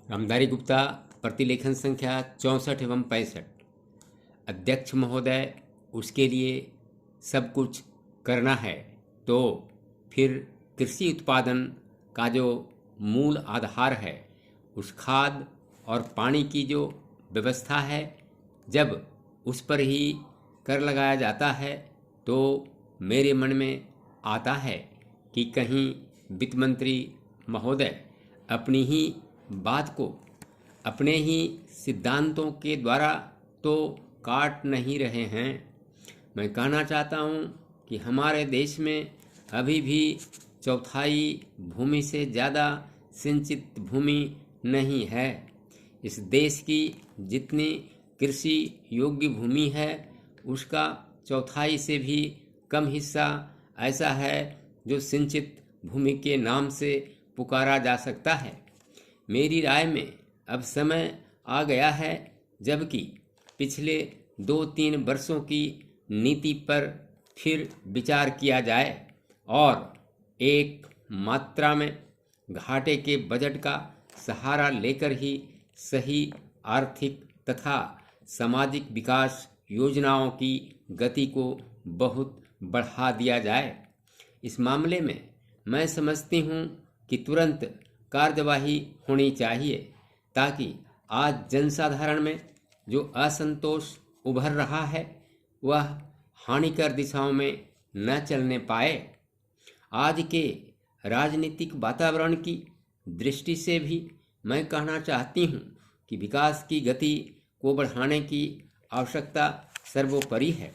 रामधारी गुप्ता, प्रतिलेखन संख्या 64 एवं 65। अध्यक्ष महोदय, उसके लिए सब कुछ करना है तो फिर कृषि उत्पादन का जो मूल आधार है, उस खाद और पानी की जो व्यवस्था है, जब उस पर ही कर लगाया जाता है तो मेरे मन में आता है कि कहीं वित्त मंत्री महोदय अपनी ही बात को अपने ही सिद्धांतों के द्वारा तो काट नहीं रहे हैं। मैं कहना चाहता हूँ कि हमारे देश में अभी भी चौथाई भूमि से ज़्यादा सिंचित भूमि नहीं है। इस देश की जितनी कृषि योग्य भूमि है, उसका चौथाई से भी कम हिस्सा ऐसा है जो सिंचित भूमि के नाम से पुकारा जा सकता है। मेरी राय में अब समय आ गया है जबकि पिछले 2-3 वर्षों की नीति पर फिर विचार किया जाए और एक मात्रा में घाटे के बजट का सहारा लेकर ही सही आर्थिक तथा सामाजिक विकास योजनाओं की गति को बहुत बढ़ा दिया जाए। इस मामले में मैं समझती हूँ कि तुरंत कार्यवाही होनी चाहिए ताकि आज जनसाधारण में जो असंतोष उभर रहा है वह हानिकर दिशाओं में न चलने पाए। आज के राजनीतिक वातावरण की दृष्टि से भी मैं कहना चाहती हूँ कि विकास की गति को बढ़ाने की आवश्यकता सर्वोपरि है।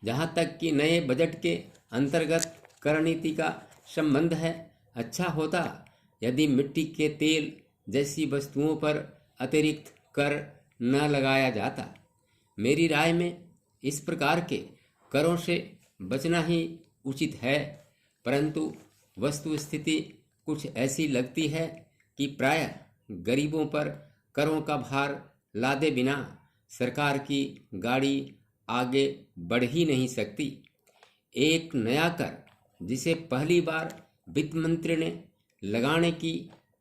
जहाँ तक कि नए बजट के अंतर्गत कर नीति का संबंध है, अच्छा होता यदि मिट्टी के तेल जैसी वस्तुओं पर अतिरिक्त कर न लगाया जाता। मेरी राय में इस प्रकार के करों से बचना ही उचित है, परंतु वस्तु स्थिति कुछ ऐसी लगती है कि प्रायः गरीबों पर करों का भार लादे बिना सरकार की गाड़ी आगे बढ़ ही नहीं सकती। एक नया कर जिसे पहली बार वित्त मंत्री ने लगाने की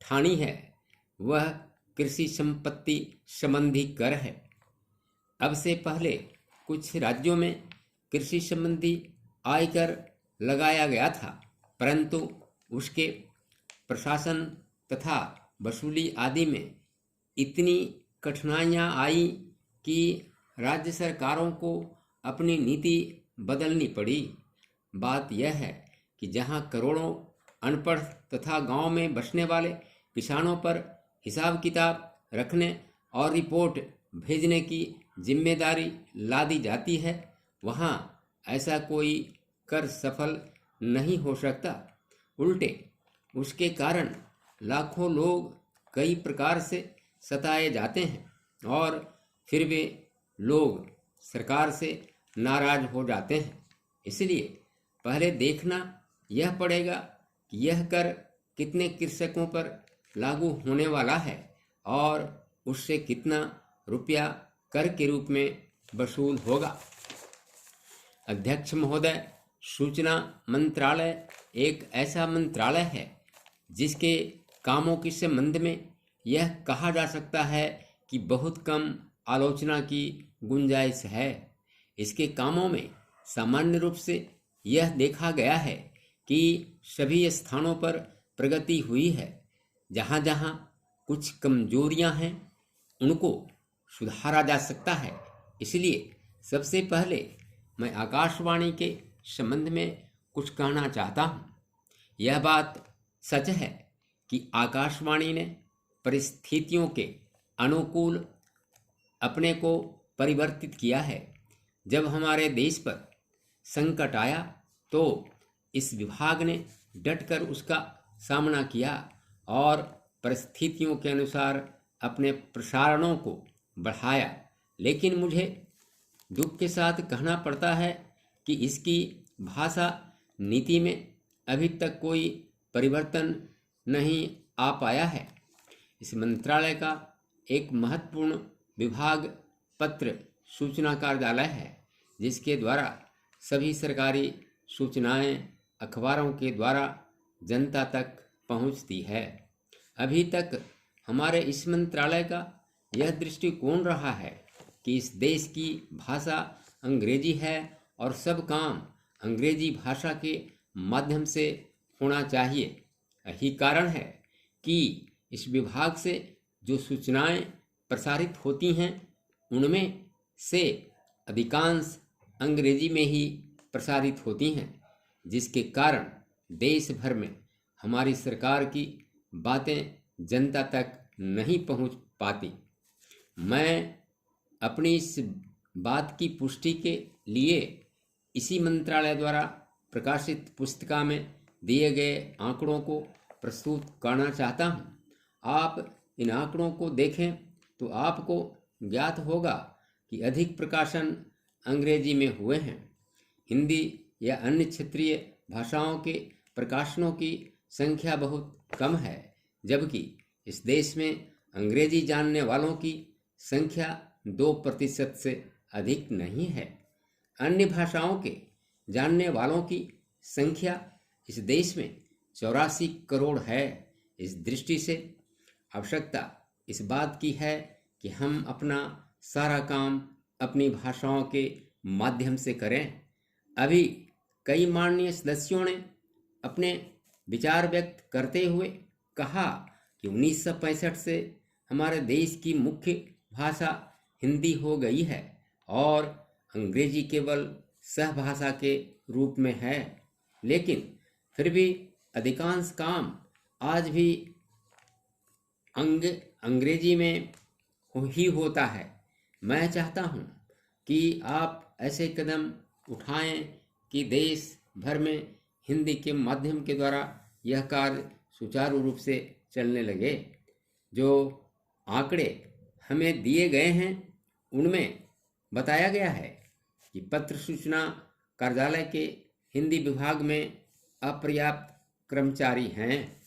ठानी है, वह कृषि संपत्ति संबंधी कर है। अब से पहले कुछ राज्यों में कृषि संबंधी आयकर लगाया गया था, परंतु उसके प्रशासन तथा वसूली आदि में इतनी कठिनाइयां आई कि राज्य सरकारों को अपनी नीति बदलनी पड़ी। बात यह है कि जहां करोड़ों अनपढ़ तथा गांव में बसने वाले किसानों पर हिसाब किताब रखने और रिपोर्ट भेजने की जिम्मेदारी लादी जाती है, वहां ऐसा कोई कर सफल नहीं हो सकता। उल्टे उसके कारण लाखों लोग कई प्रकार से सताए जाते हैं और फिर वे लोग सरकार से नाराज हो जाते हैं। इसलिए पहले देखना यह पड़ेगा कि यह कर कितने कृषकों पर लागू होने वाला है और उससे कितना रुपया कर के रूप में वसूल होगा। अध्यक्ष महोदय, सूचना मंत्रालय एक ऐसा मंत्रालय है जिसके कामों के संबंध में यह कहा जा सकता है कि बहुत कम आलोचना की गुंजाइश है। इसके कामों में सामान्य रूप से यह देखा गया है कि सभी स्थानों पर प्रगति हुई है। जहाँ जहाँ कुछ कमजोरियाँ हैं उनको सुधारा जा सकता है। इसलिए सबसे पहले मैं आकाशवाणी के संबंध में कुछ कहना चाहता हूँ। यह बात सच है कि आकाशवाणी ने परिस्थितियों के अनुकूल अपने को परिवर्तित किया है। जब हमारे देश पर संकट आया तो इस विभाग ने डटकर उसका सामना किया और परिस्थितियों के अनुसार अपने प्रसारणों को बढ़ाया। लेकिन मुझे दुख के साथ कहना पड़ता है कि इसकी भाषा नीति में अभी तक कोई परिवर्तन नहीं आ पाया है। इस मंत्रालय का एक महत्वपूर्ण विभाग पत्र सूचना कार्यालय है, जिसके द्वारा सभी सरकारी सूचनाएं अखबारों के द्वारा जनता तक पहुंचती है। अभी तक हमारे इस मंत्रालय का यह दृष्टिकोण रहा है कि इस देश की भाषा अंग्रेजी है और सब काम अंग्रेजी भाषा के माध्यम से होना चाहिए। यही कारण है कि इस विभाग से जो सूचनाएं प्रसारित होती हैं उनमें से अधिकांश अंग्रेजी में ही प्रसारित होती हैं, जिसके कारण देश भर में हमारी सरकार की बातें जनता तक नहीं पहुंच पाती। मैं अपनी इस बात की पुष्टि के लिए इसी मंत्रालय द्वारा प्रकाशित पुस्तिका में दिए गए आंकड़ों को प्रस्तुत करना चाहता हूं। आप इन आंकड़ों को देखें तो आपको ज्ञात होगा कि अधिक प्रकाशन अंग्रेजी में हुए हैं। हिंदी या अन्य क्षेत्रीय भाषाओं के प्रकाशनों की संख्या बहुत कम है, जबकि इस देश में अंग्रेजी जानने वालों की संख्या 2% से अधिक नहीं है। अन्य भाषाओं के जानने वालों की संख्या इस देश में 84 करोड़ है। इस दृष्टि से आवश्यकता इस बात की है कि हम अपना सारा काम अपनी भाषाओं के माध्यम से करें। अभी कई माननीय सदस्यों ने अपने विचार व्यक्त करते हुए कहा कि 1965 से हमारे देश की मुख्य भाषा हिंदी हो गई है और अंग्रेजी केवल सहभाषा के रूप में है, लेकिन फिर भी अधिकांश काम आज भी अंग्रेजी में ही होता है। मैं चाहता हूं कि आप ऐसे कदम उठाएं कि देश भर में हिंदी के माध्यम के द्वारा यह कार्य सुचारू रूप से चलने लगे। जो आंकड़े हमें दिए गए हैं उनमें बताया गया है कि पत्र सूचना कार्यालय के हिंदी विभाग में अपर्याप्त कर्मचारी हैं।